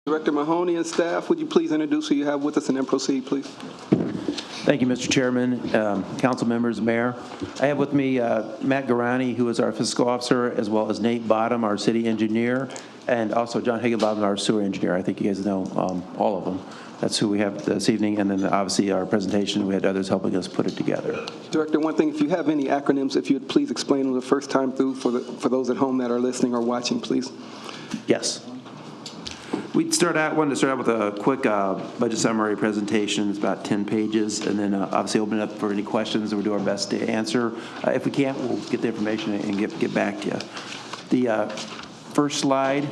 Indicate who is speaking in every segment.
Speaker 1: Director Mahoney and staff, would you please introduce who you have with us and then proceed, please?
Speaker 2: Thank you, Mr. Chairman, council members, mayor. I have with me Matt Garani, who is our fiscal officer, as well as Nate Bottom, our city engineer, and also John Higginbotham, our sewer engineer. I think you guys know all of them. That's who we have this evening, and then obviously our presentation, we had others helping us put it together.
Speaker 1: Director, one thing, if you have any acronyms, if you'd please explain them the first time through for those at home that are listening or watching, please.
Speaker 2: Yes. Wanted to start out with a quick budget summary presentation. It's about 10 pages, and then obviously open it up for any questions, and we'll do our best to answer. If we can't, we'll get the information and get back to you. The first slide.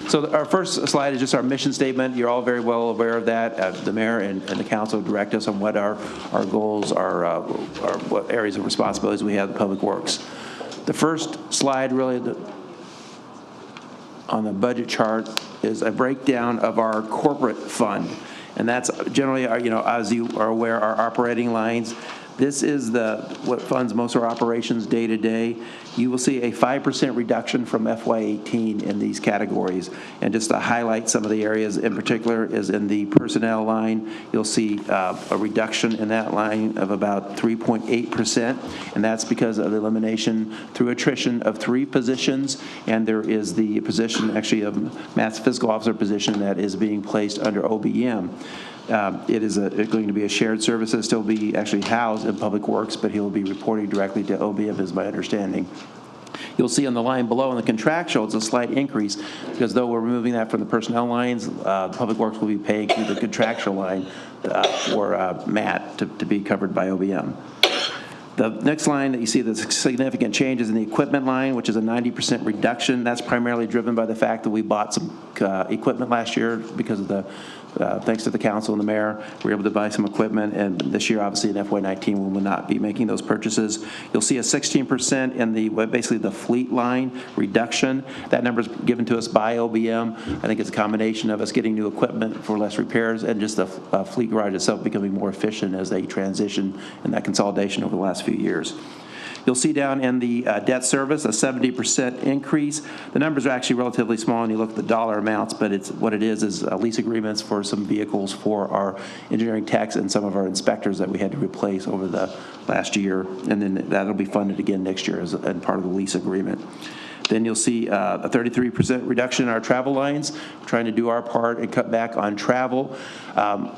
Speaker 2: So our first slide is just our mission statement. You're all very well aware of that. The mayor and the council direct us on what our goals are, what areas of responsibilities we have in public works. The first slide really on the budget chart is a breakdown of our corporate fund, and that's generally our, as you are aware, our operating lines. This is what funds most of our operations day to day. You will see a 5% reduction from FY18 in these categories. And just to highlight some of the areas in particular is in the personnel line. You'll see a reduction in that line of about 3.8%, and that's because of the elimination through attrition of 3 positions, and there is the position, actually, of Matt's fiscal officer position that is being placed under OBM. It is going to be a shared service. It'll still be actually housed in Public Works, but he'll be reporting directly to OBM, is my understanding. You'll see on the line below in the contractual, it's a slight increase because though we're removing that from the personnel lines, Public Works will be paying through the contractual line for Matt to be covered by OBM. The next line that you see, the significant changes in the equipment line, which is a 90% reduction. That's primarily driven by the fact that we bought some equipment last year because of the thanks to the council and the mayor, we were able to buy some equipment, and this year, obviously, in FY19, we will not be making those purchases. You'll see a 16% in the basically the fleet line reduction. That number is given to us by OBM. I think it's a combination of us getting new equipment for less repairs and just the fleet garage itself becoming more efficient as they transition in that consolidation over the last few years. You'll see down in the debt service a 70% increase. The numbers are actually relatively small when you look at the dollar amounts, but what it is lease agreements for some vehicles for our engineering techs and some of our inspectors that we had to replace over the last year, and then that'll be funded again next year as part of the lease agreement. Then you'll see a 33% reduction in our travel lines. We're trying to do our part and cut back on travel.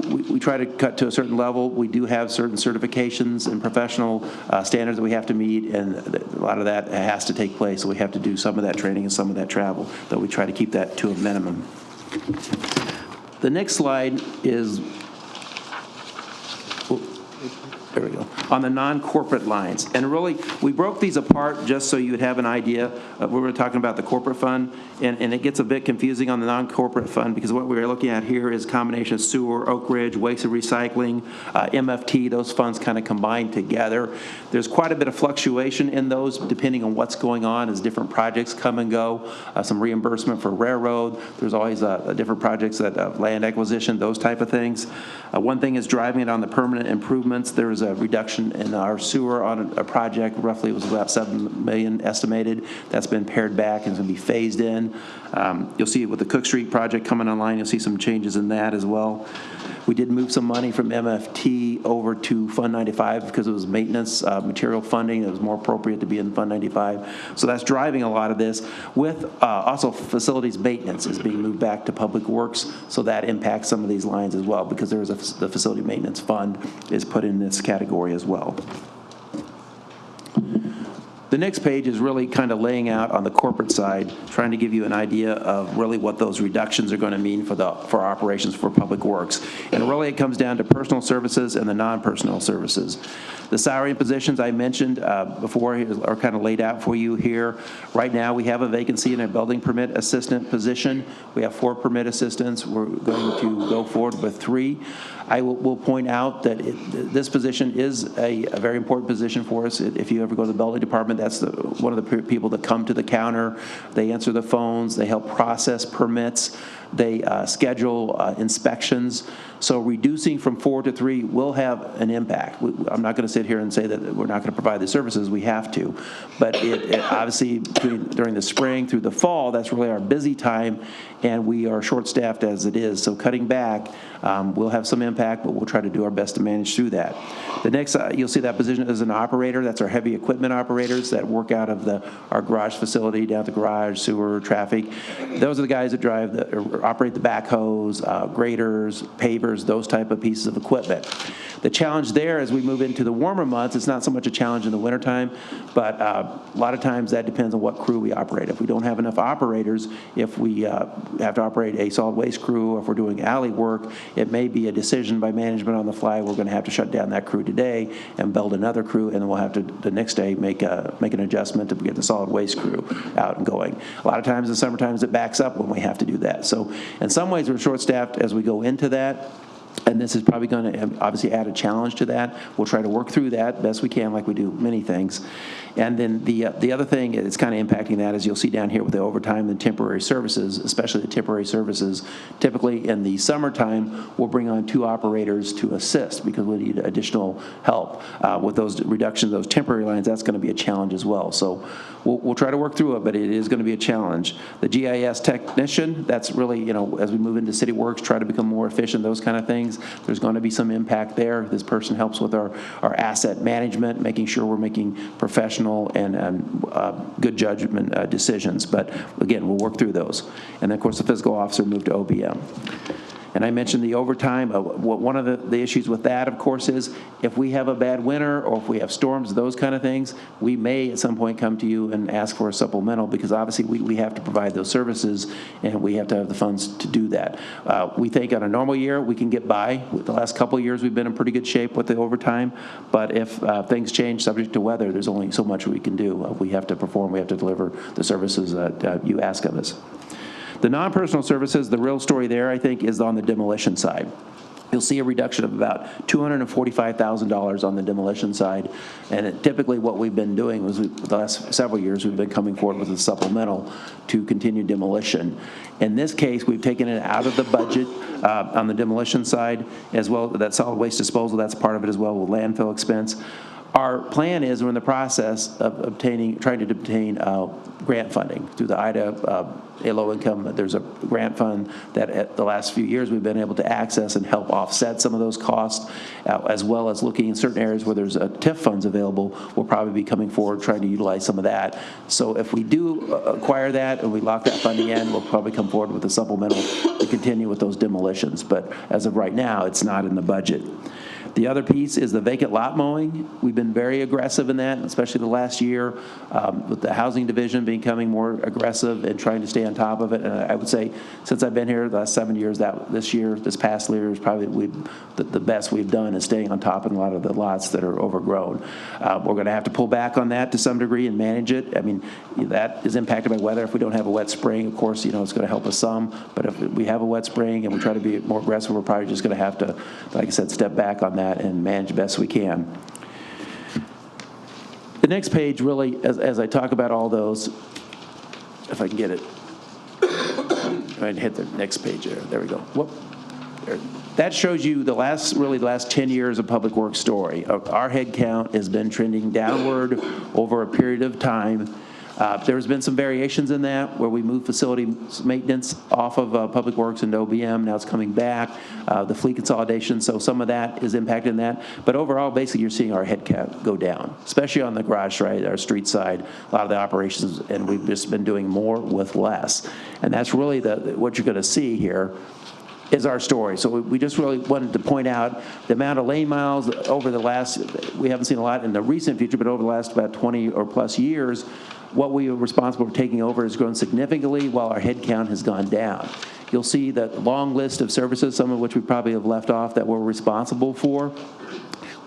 Speaker 2: We try to cut to a certain level. We do have certain certifications and professional standards that we have to meet, and a lot of that has to take place, so we have to do some of that training and some of that travel, though we try to keep that to a minimum. The next slide is there we go, on the non-corporate lines. And really, we broke these apart just so you would have an idea of we were talking about the corporate fund, and it gets a bit confusing on the non-corporate fund because what we're looking at here is a combination of sewer, Oak Ridge, waste and recycling, MFT, those funds kind of combined together. There's quite a bit of fluctuation in those depending on what's going on as different projects come and go, some reimbursement for railroad. There's always different projects that land acquisition, those type of things. One thing is driving it on the permanent improvements. There is a reduction in our sewer on a project. Roughly it was about $7 million estimated. That's been pared back and is going to be phased in. You'll see with the Cook Street project coming online, you'll see some changes in that as well. We did move some money from MFT over to Fund 95 because it was maintenance material funding. It was more appropriate to be in Fund 95. So that's driving a lot of this. With also facilities maintenance is being moved back to Public Works, so that impacts some of these lines as well because there is the facility maintenance fund is put in this category as well. The next page is really kind of laying out on the corporate side, trying to give you an idea of really what those reductions are going to mean for our operations for Public Works. And really it comes down to personal services and the non-personal services. The salary and positions I mentioned before are kind of laid out for you here. Right now we have a vacancy in a building permit assistant position. We have 4 permit assistants. We're going to go forward with 3. I will point out that this position is a very important position for us. If you ever go to the building department, that's one of the people that come to the counter. They answer the phones. They help process permits. They schedule inspections. So reducing from 4 to 3 will have an impact. I'm not going to sit here and say that we're not going to provide the services. We have to. But it obviously, during the spring through the fall, that's really our busy time, and we are short-staffed as it is. So cutting back will have some impact, but we'll try to do our best to manage through that. The next, you'll see that position as an operator. That's our heavy equipment operators that work out of our garage facility, down at the garage, sewer, traffic. Those are the guys that operate the backhoes, graders, pavers, those type of pieces of equipment. The challenge there as we move into the warmer months, it's not so much a challenge in the wintertime, but a lot of times that depends on what crew we operate. If we don't have enough operators, if we have to operate a solid waste crew, or if we're doing alley work, it may be a decision by management on the fly. We're going to have to shut down that crew today and build another crew, and then we'll have to the next day make an adjustment to get the solid waste crew out and going. A lot of times in summer times it backs up when we have to do that. So in some ways we're short-staffed as we go into that. And this is probably going to obviously add a challenge to that. We'll try to work through that best we can, like we do many things. And then the other thing that's kind of impacting that is you'll see down here with the overtime and temporary services, especially the temporary services. Typically in the summertime, we'll bring on 2 operators to assist because we need additional help. With those reductions, those temporary lines, that's going to be a challenge as well. So we'll try to work through it, but it is going to be a challenge. The GIS technician, that's really, as we move into city works, try to become more efficient, those kind of things. There's going to be some impact there. This person helps with our asset management, making sure we're making professional and good judgment decisions. But again, we'll work through those. And then, of course, the physical officer moved to OBM. And I mentioned the overtime. One of the issues with that, of course, is if we have a bad winter or if we have storms, those kind of things, we may at some point come to you and ask for a supplemental because obviously we have to provide those services and we have to have the funds to do that. We think on a normal year we can get by. The last couple of years we've been in pretty good shape with the overtime, but if things change subject to weather, there's only so much we can do. We have to perform, we have to deliver the services that you ask of us. The non-personal services, the real story there, I think, is on the demolition side. You'll see a reduction of about $245,000 on the demolition side, and typically what we've been doing was the last several years we've been coming forward with a supplemental to continue demolition. In this case, we've taken it out of the budget on the demolition side, as well that solid waste disposal, that's part of it as well with landfill expense. Our plan is we're in the process of trying to obtain grant funding through the IDA, a low income. There's a grant fund that at the last few years we've been able to access and help offset some of those costs, as well as looking in certain areas where there's TIF funds available. We'll probably be coming forward trying to utilize some of that. So if we do acquire that and we lock that funding in, we'll probably come forward with a supplemental to continue with those demolitions. But as of right now, it's not in the budget. The other piece is the vacant lot mowing. We've been very aggressive in that, especially the last year, with the housing division becoming more aggressive and trying to stay on top of it. And I would say since I've been here the last 7 years, this past year is probably the best we've done is staying on top of a lot of the lots that are overgrown. We're going to have to pull back on that to some degree and manage it. I mean, that is impacted by weather. If we don't have a wet spring, of course, it's going to help us some. But if we have a wet spring and we try to be more aggressive, we're probably just going to have to, like I said, step back on that and manage best we can. The next page really, as I talk about all those, if I can get it, I can hit the next page there. There we go. Whoop. There. That shows you the last 10 years of Public Works story. Our head count has been trending downward over a period of time. There's been some variations in that where we moved facility maintenance off of Public Works into OBM. Now it's coming back. The fleet consolidation, so some of that is impacting that. But overall, basically, you're seeing our head count go down, especially on the garage side, our street side, a lot of the operations, and we've just been doing more with less. And that's really what you're going to see here is our story. So we just really wanted to point out the amount of lane miles over the last, we haven't seen a lot in the recent future, but over the last about 20 or plus years, what we are responsible for taking over has grown significantly while our head count has gone down. You'll see that long list of services, some of which we probably have left off that we're responsible for.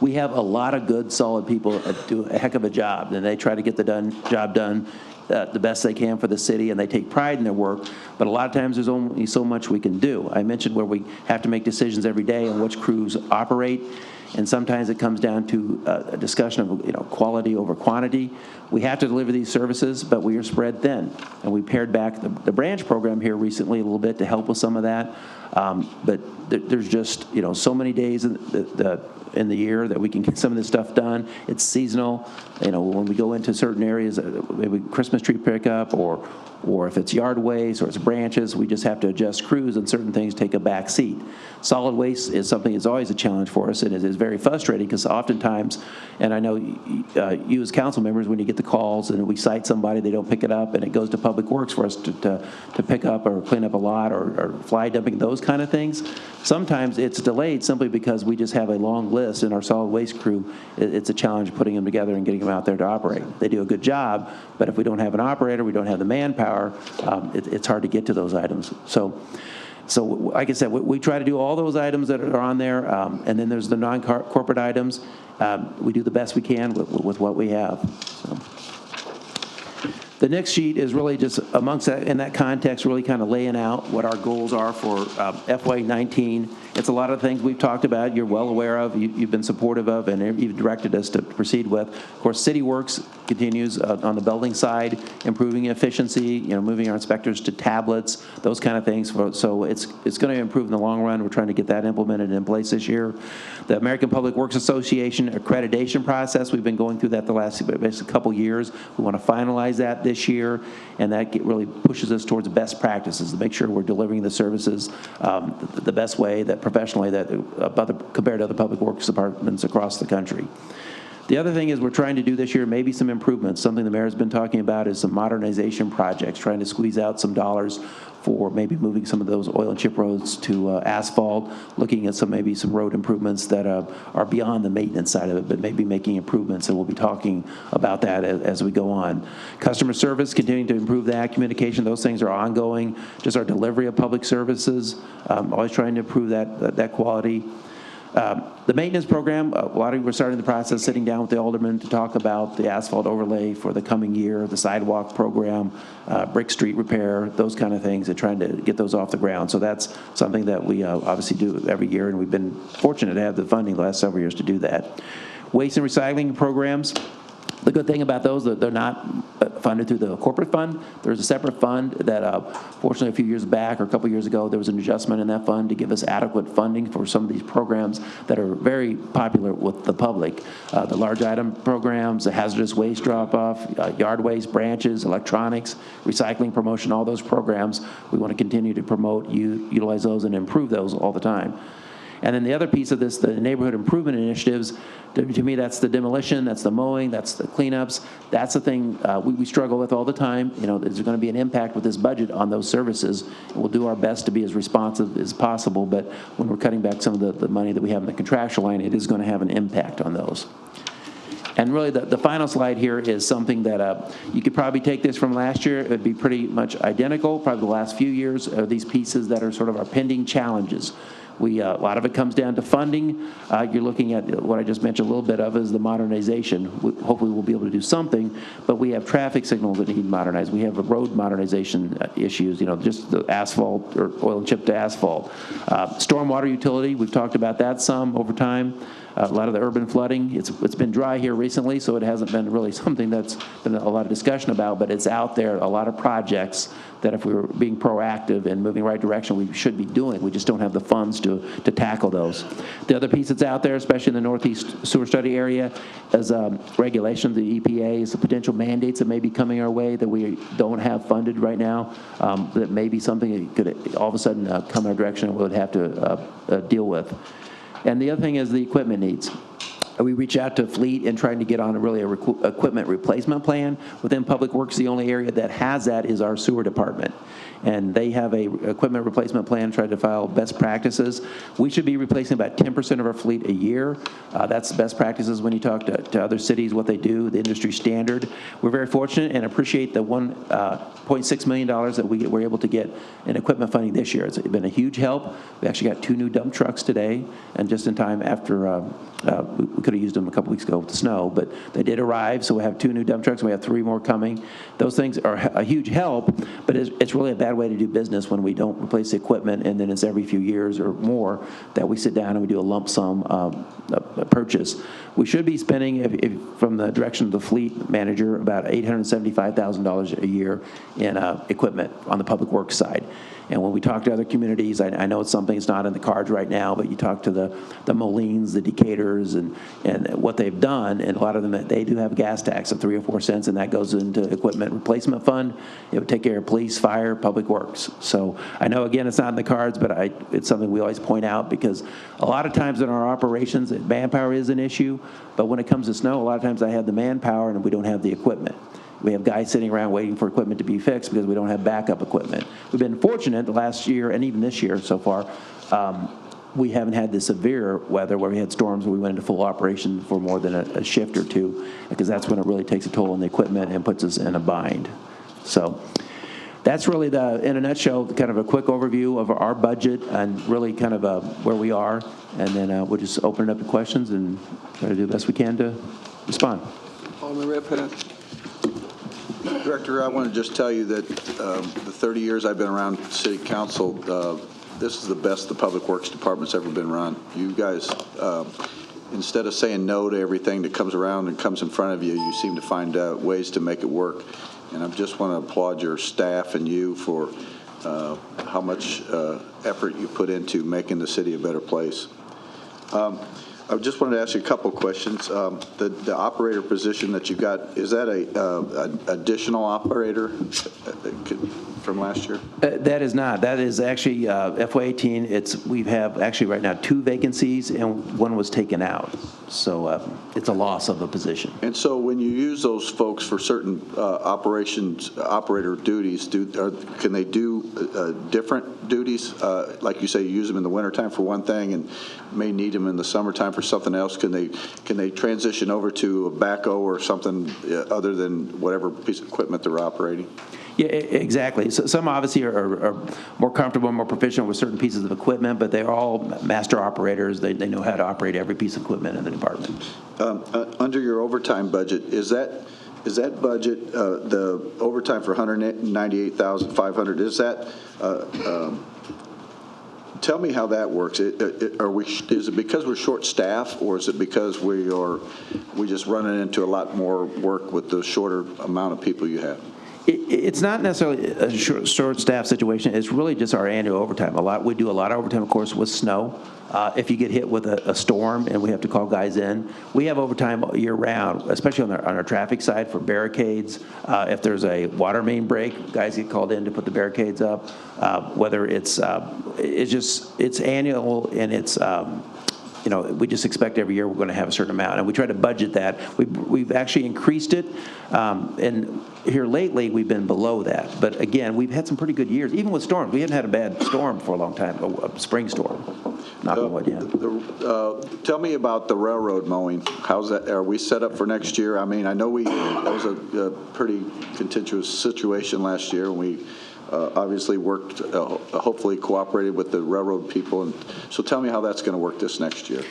Speaker 2: We have a lot of good, solid people that do a heck of a job, and they try to get the job done the best they can for the city, and they take pride in their work, but a lot of times there's only so much we can do. I mentioned where we have to make decisions every day on which crews operate. and sometimes it comes down to a discussion of quality over quantity. We have to deliver these services, but we are spread thin, and we pared back the branch program here recently a little bit to help with some of that. But there's just so many days in the year that we can get some of this stuff done. It's seasonal. When we go into certain areas, maybe Christmas tree pickup, or if it's yard waste or it's branches, we just have to adjust crews, and certain things take a back seat. Solid waste is something that's always a challenge for us, and it is very frustrating because oftentimes, and I know you as council members, when you get the calls and we cite somebody, they don't pick it up, and it goes to Public Works for us to pick up or clean up a lot or fly dumping, those kind of things. Sometimes it's delayed simply because we just have a long list, and our solid waste crew, it's a challenge putting them together and getting them out there to operate. They do a good job, but if we don't have an operator, we don't have the manpower, it's hard to get to those items. So like I said, we try to do all those items that are on there, and then there's the non-corporate items. We do the best we can with what we have. So. The next sheet is really just amongst that, in that context, really kind of laying out what our goals are for FY19. It's a lot of things we've talked about, you're well aware of, you've been supportive of, and you've directed us to proceed with. Of course, City Works continues on the building side, improving efficiency, moving our inspectors to tablets, those kind of things. So it's going to improve in the long run. We're trying to get that implemented in place this year. The American Public Works Association accreditation process, we've been going through that the last basically couple years. We want to finalize that this year, and that really pushes us towards best practices to make sure we're delivering the services the best way, that professionally, that compared to other public works departments across the country. The other thing is we're trying to do this year maybe some improvements. Something the mayor's been talking about is some modernization projects, trying to squeeze out some dollars for maybe moving some of those oil and chip roads to asphalt, looking at maybe some road improvements that are beyond the maintenance side of it, but maybe making improvements, and we'll be talking about that as we go on. Customer service, continuing to improve that, communication, those things are ongoing. Just our delivery of public services, always trying to improve that quality. The maintenance program, we're starting the process, sitting down with the aldermen to talk about the asphalt overlay for the coming year, the sidewalk program, brick street repair, those kind of things, and trying to get those off the ground. So that's something that we obviously do every year, and we've been fortunate to have the funding the last several years to do that. Waste and recycling programs. The good thing about those, they're not funded through the corporate fund. There's a separate fund that, fortunately, a few years back or a couple years ago, there was an adjustment in that fund to give us adequate funding for some of these programs that are very popular with the public. The large item programs, the hazardous waste drop-off, yard waste, branches, electronics, recycling promotion, all those programs, we want to continue to promote, utilize those, and improve those all the time. And then the other piece of this, the neighborhood improvement initiatives, to me, that's the demolition, that's the mowing, that's the cleanups. That's the thing we struggle with all the time. There's going to be an impact with this budget on those services. And we'll do our best to be as responsive as possible, but when we're cutting back some of the money that we have in the contractual line, it is going to have an impact on those. And really, the final slide here is something that you could probably take this from last year. It would be pretty much identical. Probably the last few years are these pieces that are sort of our pending challenges. A lot of it comes down to funding. You're looking at what I just mentioned a little bit of is the modernization. Hopefully we'll be able to do something, but we have traffic signals that need modernized. We have road modernization issues, just the asphalt or oil and chip to asphalt. Stormwater utility, we've talked about that some over time. A lot of the urban flooding, it's been dry here recently, so it hasn't been really something that's been a lot of discussion about, but it's out there, a lot of projects that if we were being proactive and moving the right direction, we should be doing. We just don't have the funds to tackle those. The other piece that's out there, especially in the Northeast Sewer Study area, is regulation of the EPA, is the potential mandates that may be coming our way that we don't have funded right now, that may be something that could all of a sudden come our direction and we would have to deal with. And the other thing is the equipment needs. We reach out to fleet and trying to get on a equipment replacement plan. Within Public Works, the only area that has that is our sewer department. And they have a equipment replacement plan, trying to file best practices. We should be replacing about 10% of our fleet a year. That's best practices when you talk to other cities, what they do, the industry standard. We're very fortunate and appreciate the $1.6 million that we were able to get in equipment funding this year. It's been a huge help. We actually got 2 new dump trucks today, and just in time after we could have used them a couple weeks ago with the snow, but they did arrive, so we have 2 new dump trucks, and we have 3 more coming. Those things are a huge help, but it's really a bad way to do business when we don't replace the equipment, and then it's every few years or more that we sit down and we do a lump sum purchase. We should be spending, if from the direction of the fleet manager, about $875,000 a year in equipment on the public works side. And when we talk to other communities, I know it's something that's not in the cards right now, but you talk to the Molines, the Decatur's, and what they've done, and a lot of them, they do have a gas tax of 3 or 4 cents, and that goes into equipment replacement fund. It would take care of police, fire, public works. So I know, again, it's not in the cards, but it's something we always point out, because a lot of times in our operations, manpower is an issue, but when it comes to snow, a lot of times I have the manpower and we don't have the equipment. We have guys sitting around waiting for equipment to be fixed because we don't have backup equipment. We've been fortunate the last year, and even this year so far, we haven't had the severe weather where we had storms where we went into full operation for more than a shift or two, because that's when it really takes a toll on the equipment and puts us in a bind. So that's really, in a nutshell, kind of a quick overview of our budget and really kind of where we are. And then we'll just open it up to questions and try to do the best we can to respond.
Speaker 1: Alderman Redpath.
Speaker 3: Director, I want to just tell you that the 30 years I've been around City Council, this is the best the Public Works Department's ever been run. You guys, instead of saying no to everything that comes around and comes in front of you, you seem to find ways to make it work. And I just want to applaud your staff and you for how much effort you put into making the city a better place. I just wanted to ask you a couple of questions. The operator position that you got, is that an additional operator from last year?
Speaker 2: That is not. That is actually FY18. We have actually right now 2 vacancies, and 1 was taken out. So it's a loss of a position.
Speaker 3: And so when you use those folks for certain operator duties, can they do different duties? Like you say, you use them in the wintertime for one thing and may need them in the summertime for something else. Can they transition over to a backhoe or something other than whatever piece of equipment they're operating?
Speaker 2: Yeah, exactly. So some obviously are more comfortable, more proficient with certain pieces of equipment, but they're all master operators. They know how to operate every piece of equipment in the department.
Speaker 3: Under your overtime budget, is that budget, the overtime for $198,500, is that, tell me how that works. Is it because we're short staff, or is it because we're just running into a lot more work with the shorter amount of people you have?
Speaker 2: It's not necessarily a short staff situation. It's really just our annual overtime. We do a lot of overtime, of course, with snow. If you get hit with a storm and we have to call guys in, we have overtime year round, especially on our traffic side for barricades. If there's a water main break, guys get called in to put the barricades up. Whether it's annual, and it's we just expect every year we're going to have a certain amount, and we try to budget that. We've actually increased it, and here lately we've been below that. But again, we've had some pretty good years, even with storms. We haven't had a bad storm for a long time, a spring storm. Knock on wood, yeah.
Speaker 3: Tell me about the railroad mowing. How's that? Are we set up for next year? I mean, I know that was a pretty contentious situation last year, and we obviously worked, hopefully cooperated with the railroad people. And so tell me how that's going to work this next year.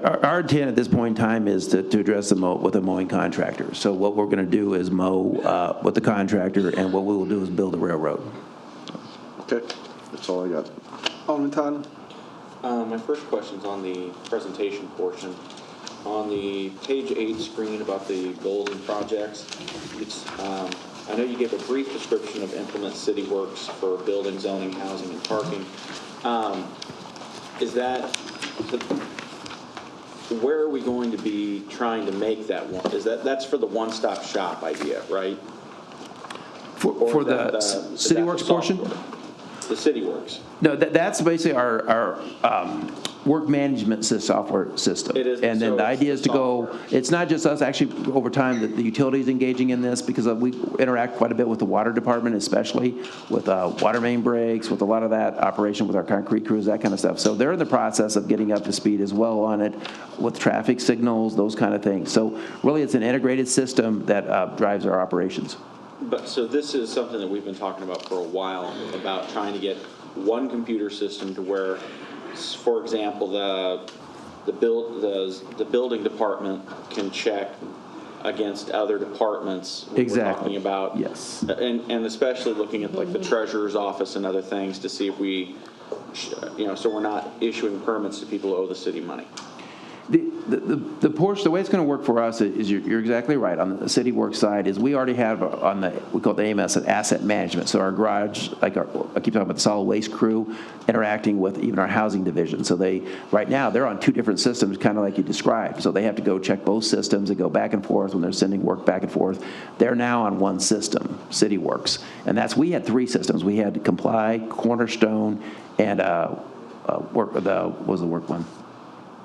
Speaker 2: Our intent at this point in time is to address with a mowing contractor. So what we're going to do is mow with the contractor, and what we will do is build a railroad.
Speaker 3: Okay, that's all I got.
Speaker 1: Alderman Todd.
Speaker 4: My first question is on the presentation portion. On the page 8 screen about the goals and projects, I know you gave a brief description of implement city works for building, zoning, housing, and parking. Where are we going to be trying to make that one? That's for the one-stop shop idea, right?
Speaker 2: For the city works portion?
Speaker 4: The city works.
Speaker 2: No, that's basically our work management software system.
Speaker 4: It is.
Speaker 2: And then the idea is to go, it's not just us, actually over time the utilities engaging in this, because we interact quite a bit with the water department, especially with water main breaks, with a lot of that operation with our concrete crews, that kind of stuff. So they're in the process of getting up to speed as well on it with traffic signals, those kind of things. So really it's an integrated system that drives our operations.
Speaker 4: But so this is something that we've been talking about for a while, about trying to get one computer system to where, for example, the building department can check against other departments. When
Speaker 2: Exactly.
Speaker 4: We're talking about.
Speaker 2: Yes.
Speaker 4: And especially looking at like the treasurer's office and other things to see if we, so we're not issuing permits to people who owe the city money.
Speaker 2: The portion, the way it's going to work for us is you're exactly right. On the city work side is we already have on we call it the AMS, asset management. So our garage, I keep talking about the solid waste crew interacting with even our housing division. So right now they're on two different systems, kind of like you described. So they have to go check both systems and go back and forth when they're sending work back and forth. They're now on one system, City Works. And we had three systems. We had Comply, Cornerstone, and what was the work one?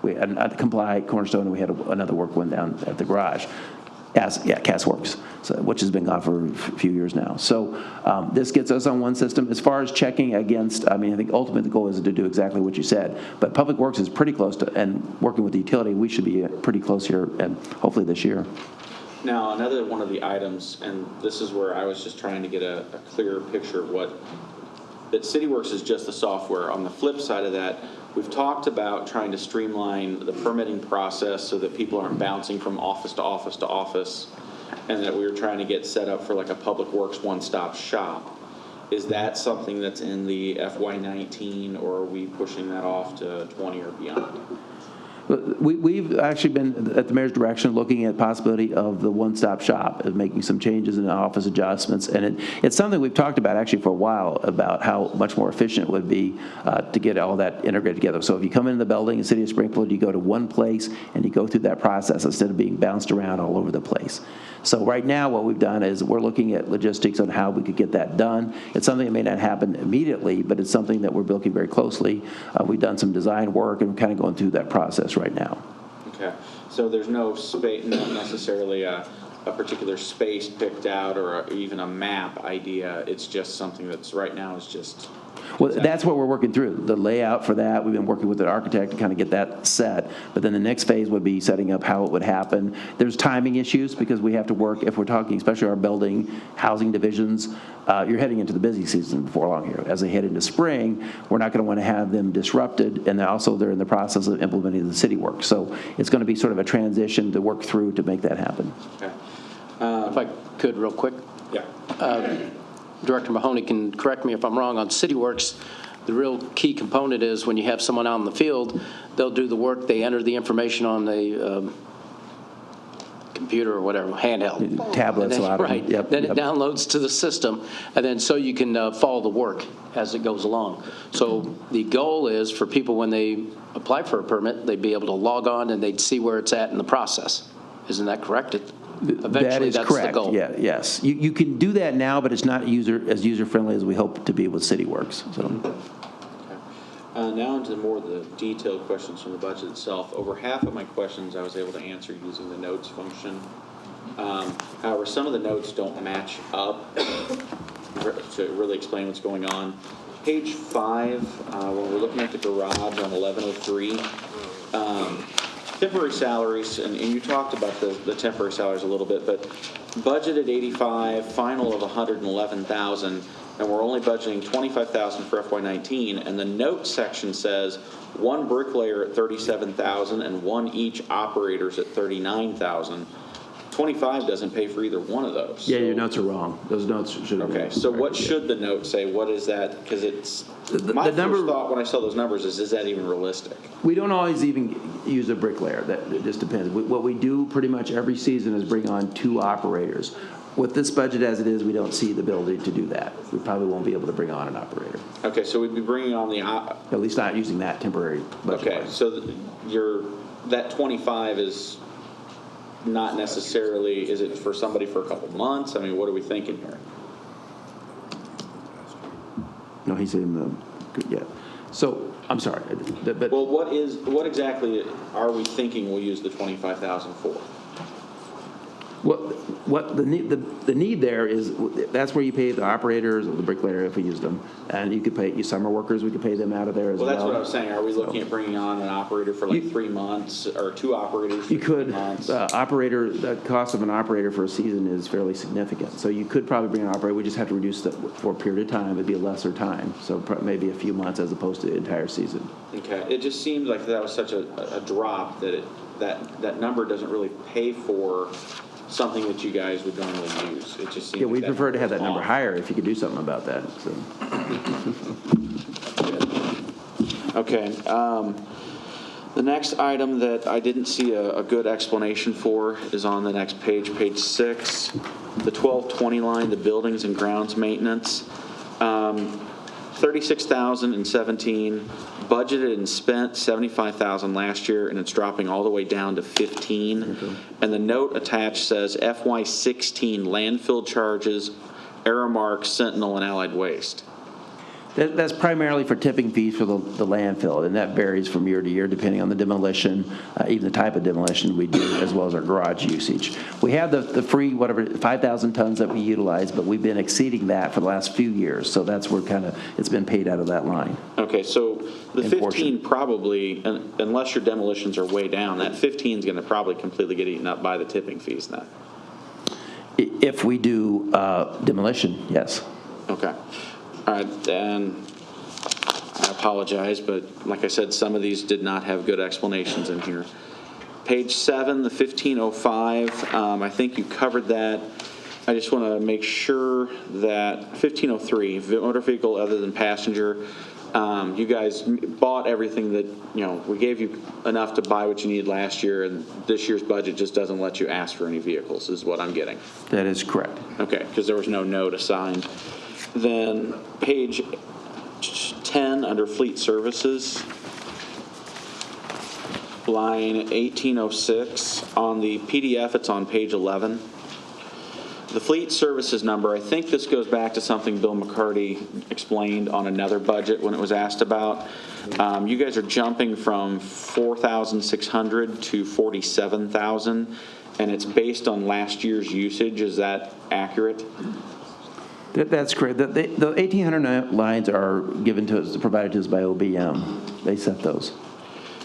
Speaker 2: We had Comply, Cornerstone, and we had another work one down at the garage. CastWorks, which has been gone for a few years now. So this gets us on one system. As far as checking against, I think ultimately the goal is to do exactly what you said. But Public Works is pretty close to, and working with the utility, we should be pretty close here, and hopefully this year.
Speaker 4: Now, another one of the items, and this is where I was just trying to get a clearer picture of that CityWorks is just the software. On the flip side of that, we've talked about trying to streamline the permitting process so that people aren't bouncing from office to office to office, and that we were trying to get set up for like a Public Works one-stop shop. Is that something that's in the FY19, or are we pushing that off to 20 or beyond?
Speaker 2: We've actually been, at the mayor's direction, looking at possibility of the one-stop shop, of making some changes in the office adjustments. And it's something we've talked about actually for a while, about how much more efficient it would be to get all that integrated together. So if you come into the building in the city of Springfield, you go to one place and you go through that process instead of being bounced around all over the place. So right now what we've done is we're looking at logistics on how we could get that done. It's something that may not happen immediately, but it's something that we're looking very closely. We've done some design work and we're kind of going through that process right now.
Speaker 4: Okay, so there's no space, not necessarily a particular space picked out or even a map idea. It's just something that's right now is just.
Speaker 2: Well, that's what we're working through, the layout for that. We've been working with the architect to kind of get that set. But then the next phase would be setting up how it would happen. There's timing issues because we have to work, if we're talking, especially our building, housing divisions, you're heading into the busy season before long here. As they head into spring, we're not going to want to have them disrupted. And also they're in the process of implementing the city work. So it's going to be sort of a transition to work through to make that happen.
Speaker 4: Okay.
Speaker 5: If I could, real quick.
Speaker 4: Yeah.
Speaker 5: Director Mahoney can correct me if I'm wrong. On CityWorks, the real key component is when you have someone out in the field, they'll do the work, they enter the information on the computer or whatever, handheld.
Speaker 2: Tablets,
Speaker 5: Then,
Speaker 2: a lot of them.
Speaker 5: right.
Speaker 2: Yep,
Speaker 5: Then
Speaker 2: yep.
Speaker 5: it downloads to the system, and then so you can follow the work as it goes along. So the goal is for people when they apply for a permit, they'd be able to log on and they'd see where it's at in the process. Isn't that correct?
Speaker 2: That is
Speaker 5: that's
Speaker 2: correct.
Speaker 5: the goal.
Speaker 2: Yeah, yes. You can do that now, but it's not as user-friendly as we hope to be with CityWorks. So.
Speaker 4: Now into more of the detailed questions from the budget itself. Over half of my questions I was able to answer using the notes function. However, some of the notes don't match up to really explain what's going on. Page 5, when we're looking at the garage on 1103, temporary salaries, and you talked about the temporary salaries a little bit, but budgeted 85, final of 111,000, and we're only budgeting 25,000 for FY19, and the note section says one bricklayer at 37,000 and one each operators at 39,000. 25 doesn't pay for either one of those.
Speaker 2: Yeah,
Speaker 4: so.
Speaker 2: your notes are wrong. Those notes should have been.
Speaker 4: Okay, so
Speaker 2: right,
Speaker 4: what should the note say? What is that? Because it's, my
Speaker 2: the number,
Speaker 4: first thought when I saw those numbers is that even realistic?
Speaker 2: We don't always even use a bricklayer. It just depends. What we do pretty much every season is bring on 2 operators. With this budget as it is, we don't see the ability to do that. We probably won't be able to bring on an operator.
Speaker 4: Okay, so we'd be bringing on the...
Speaker 2: At least not using that temporary budget.
Speaker 4: Okay, so that 25 is not necessarily, is it for somebody for a couple months? I mean, what are we thinking here?
Speaker 2: No, he's in the, yeah. So, I'm sorry. But
Speaker 4: Well, what exactly are we thinking we'll use the 25,000 for?
Speaker 2: What the need there is, that's where you pay the operators or the bricklayer if we use them, and you could pay your summer workers. We could pay them out of there as well.
Speaker 4: Well, that's what I was saying. Are we looking at bringing on an operator for like 3 months or 2 operators for
Speaker 2: You could.
Speaker 4: 3 months?
Speaker 2: The cost of an operator for a season is fairly significant. So you could probably bring an operator. We just have to reduce that for a period of time. It'd be a lesser time. So maybe a few months as opposed to the entire season.
Speaker 4: Okay. It just seemed like that was such a drop that that number doesn't really pay for something that you guys would normally use. It just seems
Speaker 2: Yeah,
Speaker 4: like
Speaker 2: we'd prefer to have that
Speaker 4: was
Speaker 2: number
Speaker 4: off.
Speaker 2: higher if you could do something about that, so.
Speaker 4: Okay. The next item that I didn't see a good explanation for is on the next page, page 6, the 1220 line, the buildings and grounds maintenance. 36,017 budgeted and spent 75,000 last year, and it's dropping all the way down to 15. And the note attached says FY16 landfill charges, Aramark, Sentinel, and Allied Waste.
Speaker 2: That's primarily for tipping fees for the landfill, and that varies from year to year depending on the demolition, even the type of demolition we do, as well as our garage usage. We have the free, 5,000 tons that we utilize, but we've been exceeding that for the last few years, so that's where it's been paid out of that line.
Speaker 4: Okay, so the
Speaker 2: In
Speaker 4: 15
Speaker 2: portion.
Speaker 4: probably, unless your demolitions are way down, that 15 is going to probably completely get eaten up by the tipping fees then.
Speaker 2: If we do demolition, yes.
Speaker 4: Okay. All right, and I apologize, but like I said, some of these did not have good explanations in here. Page 7, the 1505, I think you covered that. I just want to make sure that 1503, motor vehicle other than passenger, you guys bought everything that, we gave you enough to buy what you needed last year, and this year's budget just doesn't let you ask for any vehicles, is what I'm getting.
Speaker 2: That is correct.
Speaker 4: Okay, because there was no note assigned. Then page 10, under fleet services, line 1806. On the PDF, it's on page 11. The fleet services number, I think this goes back to something Bill McCarty explained on another budget when it was asked about. You guys are jumping from 4,600 to 47,000, and it's based on last year's usage. Is that accurate?
Speaker 2: That's correct. The 1,800 lines are given to us, provided to us by OBM. They set those.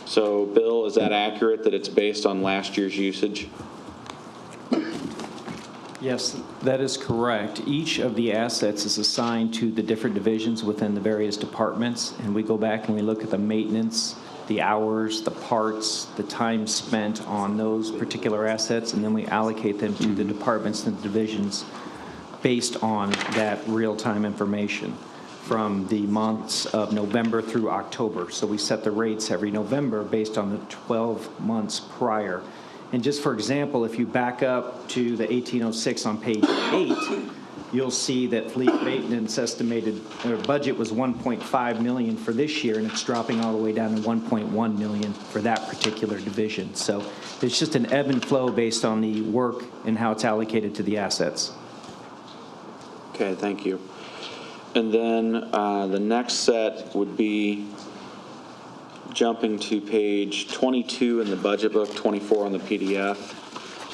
Speaker 4: So, Bill, is that accurate, that it's based on last year's usage?
Speaker 6: Yes, that is correct. Each of the assets is assigned to the different divisions within the various departments, and we go back and we look at the maintenance, the hours, the parts, the time spent on those particular assets, and then we allocate them to the departments and the divisions based on that real-time information from the months of November through October. So we set the rates every November based on the 12 months prior. And just for example, if you back up to the 1806 on page 8, you'll see that fleet maintenance estimated budget was $1.5 million for this year, and it's dropping all the way down to $1.1 million for that particular division. So it's just an ebb and flow based on the work and how it's allocated to the assets.
Speaker 4: Okay, thank you. And then the next set would be jumping to page 22 in the budget book, 24 on the PDF.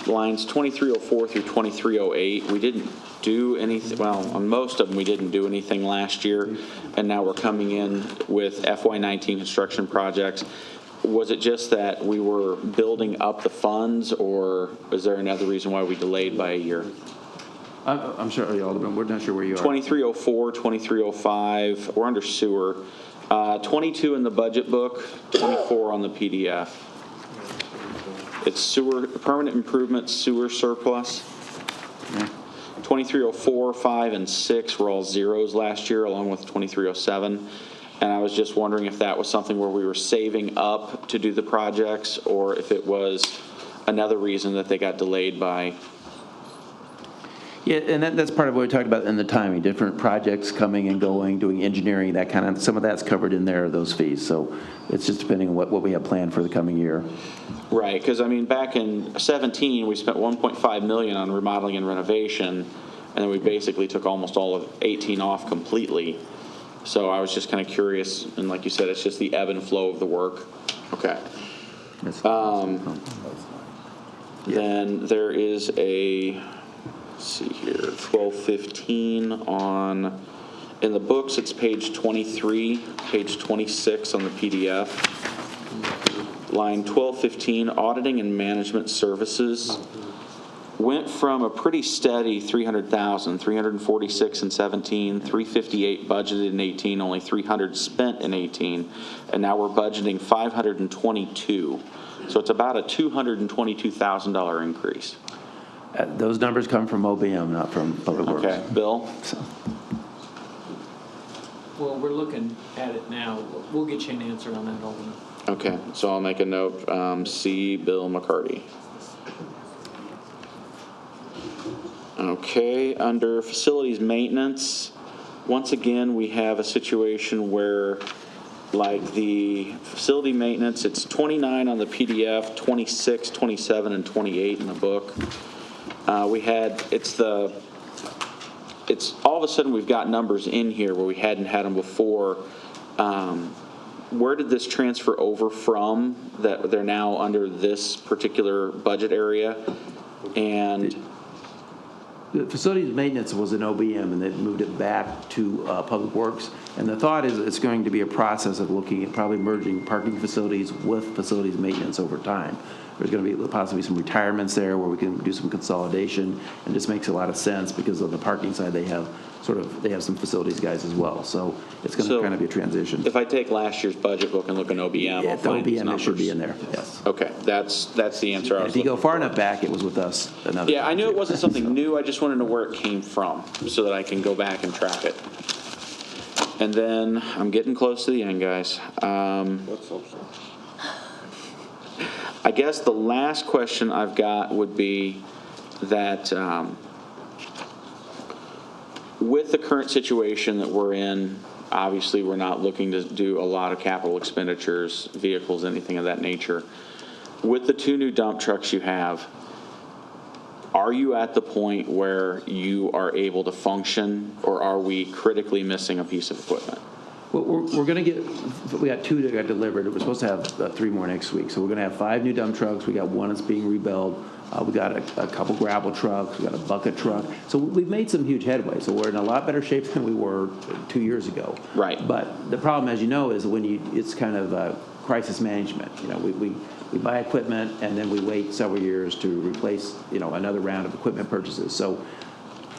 Speaker 4: Lines 2304 through 2308, we didn't do anything, well, on most of them, we didn't do anything last year, and now we're coming in with FY19 construction projects. Was it just that we were building up the funds, or is there another reason why we delayed by a year?
Speaker 2: I'm sorry, Alderman, we're not sure where you are.
Speaker 4: 2304, 2305, we're under sewer. 22 in the budget book, 24 on the PDF. It's sewer, permanent improvement sewer surplus. 2304, 5, and 6 were all zeros last year, along with 2307. And I was just wondering if that was something where we were saving up to do the projects, or if it was another reason that they got delayed by.
Speaker 2: Yeah, and that's part of what we talked about in the timing, different projects coming and going, doing engineering, that kind of, some of that's covered in there, those fees. So it's just depending on what we have planned for the coming year.
Speaker 4: Right, because I mean, back in 17, we spent $1.5 million on remodeling and renovation, and then we basically took almost all of 18 off completely. So I was just kind of curious, and like you said, it's just the ebb and flow of the work. Okay. Then there is a, let's see here, 1215 on, in the books it's page 23, page 26 on the PDF. Line 1215, auditing and management services, went from a pretty steady 300,000, 346 in 17, 358 budgeted in 18, only 300 spent in 18, and now we're budgeting 522. So it's about a $222,000 increase.
Speaker 2: Those numbers come from OBM, not from Public Works.
Speaker 4: Okay, Bill?
Speaker 6: Well, we're looking at it now. We'll get you an answer on that, Alderman.
Speaker 4: Okay, so I'll make a note, C, Bill McCarty. Okay, under facilities maintenance, once again, we have a situation where, like the facility maintenance, it's 29 on the PDF, 26, 27, and 28 in the book. It's all of a sudden we've got numbers in here where we hadn't had them before. Where did this transfer over from that they're now under this particular budget area? And
Speaker 2: The facilities maintenance was an OBM, and they've moved it back to Public Works. And the thought is it's going to be a process of looking at probably merging parking facilities with facilities maintenance over time. There's going to be possibly some retirements there where we can do some consolidation, and this makes a lot of sense because on the parking side they have some facilities guys as well. So it's going to kind of be a transition.
Speaker 4: if I take last year's budget book and look in OBM,
Speaker 2: Yeah,
Speaker 4: I'll
Speaker 2: the
Speaker 4: find these
Speaker 2: OBM, it
Speaker 4: numbers.
Speaker 2: should be in there, yes.
Speaker 4: Okay, that's the answer I
Speaker 2: And
Speaker 4: was
Speaker 2: if you go
Speaker 4: looking
Speaker 2: far
Speaker 4: for.
Speaker 2: enough back, it was with us another
Speaker 4: Yeah, I
Speaker 2: time,
Speaker 4: knew
Speaker 2: too.
Speaker 4: it wasn't something new. I just wanted to know where it came from so that I can go back and track it. And then I'm getting close to the end, guys.
Speaker 3: Let's hope so.
Speaker 4: I guess the last question I've got would be that with the current situation that we're in, obviously we're not looking to do a lot of capital expenditures, vehicles, anything of that nature. With the 2 new dump trucks you have, are you at the point where you are able to function, or are we critically missing a piece of equipment?
Speaker 2: Well, we're going to we got 2 that got delivered. We're supposed to have 3 more next week. So we're going to have 5 new dump trucks. We got 1 that's being rebuilt. We got a couple gravel trucks. We got a bucket truck. So we've made some huge headway. So we're in a lot better shape than we were 2 years ago.
Speaker 4: Right.
Speaker 2: But the problem, as you know, is it's kind of crisis management. You know, we buy equipment and then we wait several years to replace, another round of equipment purchases. So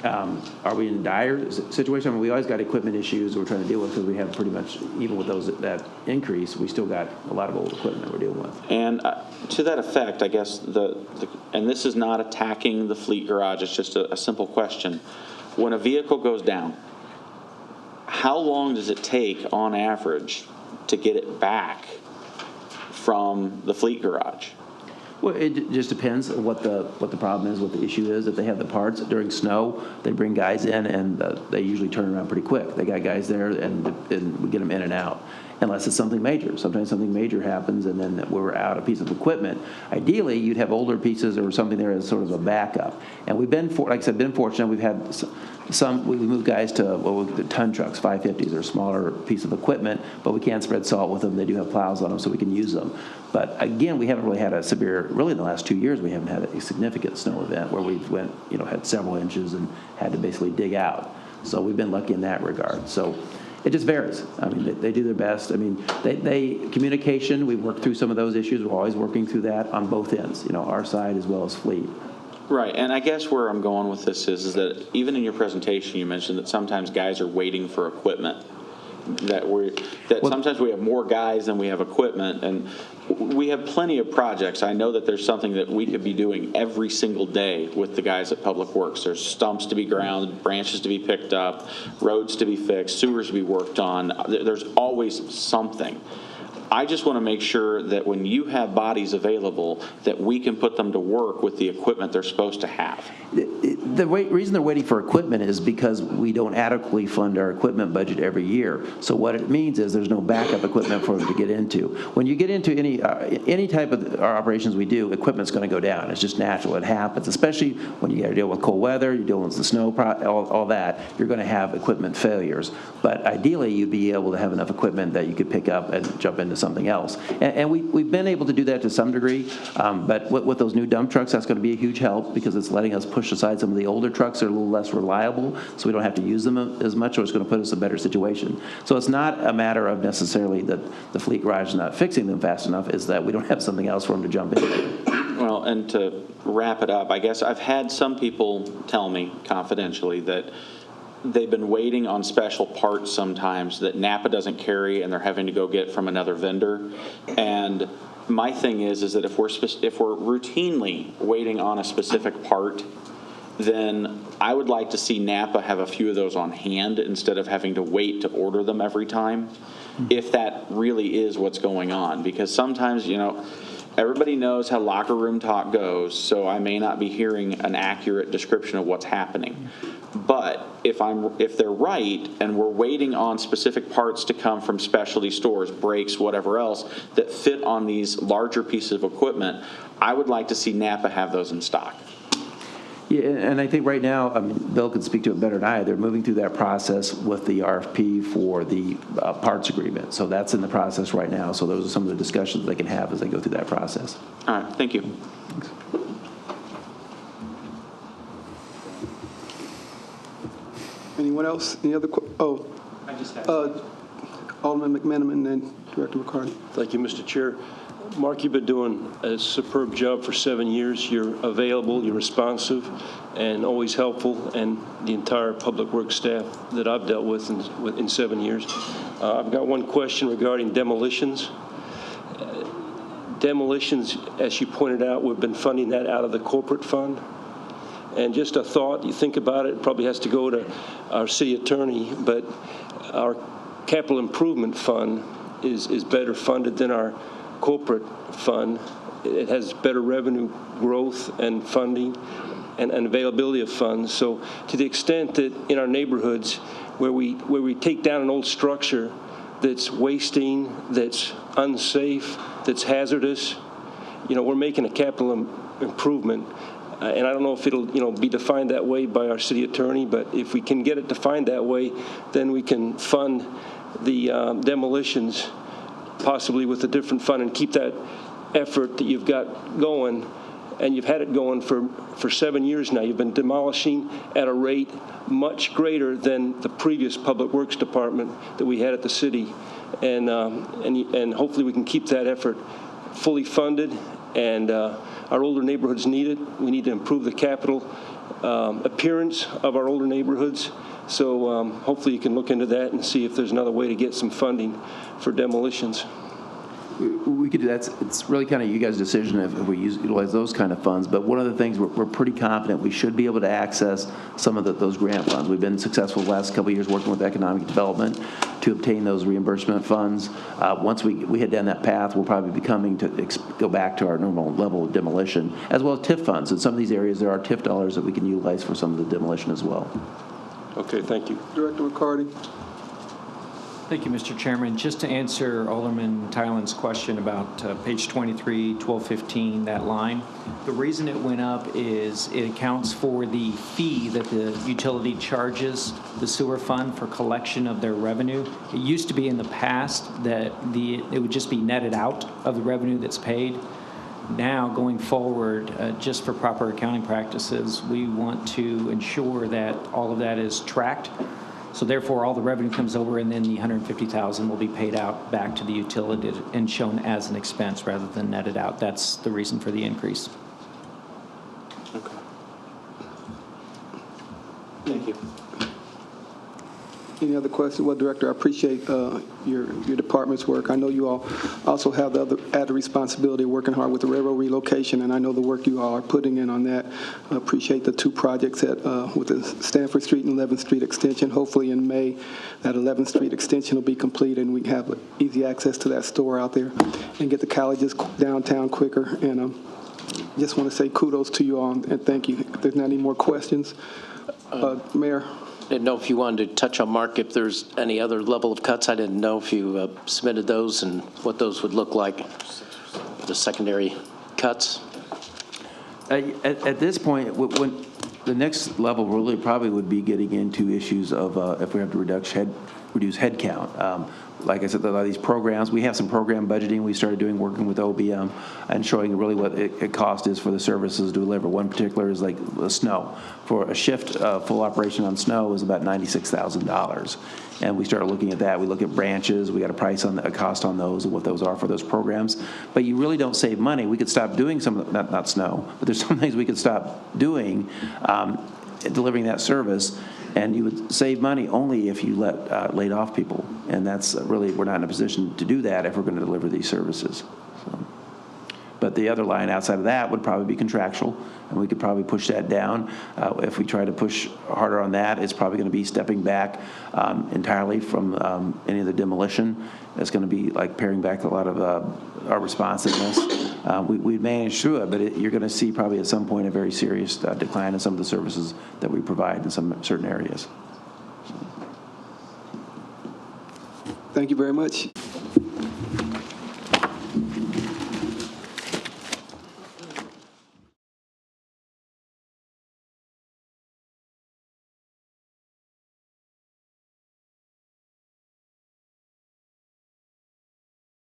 Speaker 2: are we in a dire situation? I mean, we always got equipment issues we're trying to deal with because we have pretty much, even with that increase, we still got a lot of old equipment that we're dealing with.
Speaker 4: And to that effect, I guess and this is not attacking the fleet garage, it's just a simple question. When a vehicle goes down, how long does it take on average to get it back from the fleet garage?
Speaker 2: Well, it just depends on what the problem is, what the issue is. If they have the parts during snow, they bring guys in, and they usually turn around pretty quick. They got guys there, and we get them in and out, unless it's something major. Sometimes something major happens, and then we're out a piece of equipment. Ideally, you'd have older pieces or something there as sort of a backup. And we've been, like I said, fortunate. We've had we moved guys to the ton trucks, 550s, or smaller piece of equipment, but we can't spread salt with them. They do have plows on them, so we can use them. But again, we haven't really had really in the last 2 years, we haven't had a significant snow event where we've had several inches and had to basically dig out. So we've been lucky in that regard. So it just varies. I mean, they do their best. I mean, communication, we've worked through some of those issues. We're always working through that on both ends, our side as well as fleet.
Speaker 4: Right, and I guess where I'm going with this is that even in your presentation, you mentioned that sometimes guys are waiting for equipment. Sometimes we have more guys than we have equipment, and we have plenty of projects. I know that there's something that we could be doing every single day with the guys at Public Works. There's stumps to be ground, branches to be picked up, roads to be fixed, sewers to be worked on. There's always something. I just want to make sure that when you have bodies available, that we can put them to work with the equipment they're supposed to have.
Speaker 2: The reason they're waiting for equipment is because we don't adequately fund our equipment budget every year. So what it means is there's no backup equipment for them to get into. When you get into any type of our operations we do, equipment's going to go down. It's just natural. It happens, especially when you got to deal with cold weather, you're dealing with the snow, all that. You're going to have equipment failures. But ideally, you'd be able to have enough equipment that you could pick up and jump into something else. And we've been able to do that to some degree. But with those new dump trucks, that's going to be a huge help because it's letting us push aside some of the older trucks that are a little less reliable, so we don't have to use them as much, or it's going to put us in a better situation. So it's not a matter of necessarily that the fleet garage is not fixing them fast enough, is that we don't have something else for them to jump into.
Speaker 4: Well, and to wrap it up, I guess I've had some people tell me confidentially that they've been waiting on special parts sometimes that Napa doesn't carry and they're having to go get from another vendor. And my thing is that if we're routinely waiting on a specific part then I would like to see Napa have a few of those on hand instead of having to wait to order them every time, if that really is what's going on. Because sometimes, everybody knows how locker room talk goes, so I may not be hearing an accurate description of what's happening. But if they're right, and we're waiting on specific parts to come from specialty stores, brakes, whatever else, that fit on these larger pieces of equipment, I would like to see Napa have those in stock.
Speaker 2: Yeah, and I think right now, Bill could speak to it better than I. They're moving through that process with the RFP for the parts agreement. So that's in the process right now. So those are some of the discussions they can have as they go through that process.
Speaker 4: All right, thank you.
Speaker 2: Thanks.
Speaker 1: Anyone else? Any other? I just have. Alderman McMenamin and then Director McCarty.
Speaker 7: Thank you, Mr. Chair. Mark, you've been doing a superb job for 7 years. You're available, you're responsive, and always helpful, and the entire Public Works staff that I've dealt with in 7 years. I've got one question regarding demolitions. Demolitions, as you pointed out, we've been funding that out of the corporate fund. And just a thought, you think about it, probably has to go to our city attorney, but our capital improvement fund is better funded than our corporate fund. It has better revenue growth and funding and availability of funds. So to the extent that in our neighborhoods where we take down an old structure that's wasting, that's unsafe, that's hazardous, we're making a capital improvement. And I don't know if it'll be defined that way by our city attorney, but if we can get it defined that way, then we can fund the demolitions possibly with a different fund and keep that effort that you've got going, and you've had it going for 7 years now. You've been demolishing at a rate much greater than the previous Public Works Department that we had at the city, and hopefully we can keep that effort fully funded. And our older neighborhoods need it. We need to improve the capital appearance of our older neighborhoods. So hopefully you can look into that and see if there's another way to get some funding for demolitions.
Speaker 2: We could do that. It's really kind of you guys' decision if we utilize those kind of funds. But one of the things we're pretty confident we should be able to access some of those grant funds. We've been successful the last couple of years working with economic development to obtain those reimbursement funds. Once we head down that path, we'll probably be coming to go back to our normal level of demolition, as well as TIF funds. In some of these areas, there are TIF dollars that we can utilize for some of the demolition as well.
Speaker 7: Okay, thank you.
Speaker 1: Director McCarty.
Speaker 6: Thank you, Mr. Chairman. Just to answer Alderman Tylen's question about page 23, 1215, that line, the reason it went up is it accounts for the fee that the utility charges the sewer fund for collection of their revenue. It used to be in the past that it would just be netted out of the revenue that's paid. Now, going forward, just for proper accounting practices, we want to ensure that all of that is tracked. So therefore, all the revenue comes over, and then the $150,000 will be paid out back to the utility and shown as an expense rather than netted out. That's the reason for the increase.
Speaker 4: Okay. Thank you.
Speaker 1: Any other questions? Well, Director, I appreciate your department's work. I know you all also have the added responsibility of working hard with the railroad relocation, and I know the work you all are putting in on that. I appreciate the two projects with the Stanford Street and 11th Street extension. Hopefully in May, that 11th Street extension will be complete, and we have easy access to that store out there and get the colleges downtown quicker. And just want to say kudos to you all and thank you. If there's not any more questions, Mayor.
Speaker 5: I didn't know if you wanted to touch on, Mark, if there's any other level of cuts. I didn't know if you submitted those and what those would look like, the secondary cuts.
Speaker 2: At this point, when the next level really probably would be getting into issues of if we have to reduce headcount. Like I said, a lot of these programs, we have some program budgeting we started doing, working with OBM and showing really what it cost is for the services to deliver. One particular is like snow. For a shift, full operation on snow is about $96,000. And we started looking at that. We look at branches. We got a cost on those and what those are for those programs. But you really don't save money. We could stop doing some of the, not snow, but there's some things we could stop doing, delivering that service. And you would save money only if you let laid off people. And that's really, we're not in a position to do that if we're going to deliver these services. So. But But the other line outside of that would probably be contractual, and we could probably push that down. If we try to push harder on that, it's probably going to be stepping back entirely from any of the demolition. It's going to be like paring back a lot of our responsiveness. We managed through it, but you're going to see probably at some point a very serious decline in some of the services that we provide in some certain areas.
Speaker 1: Thank you very much.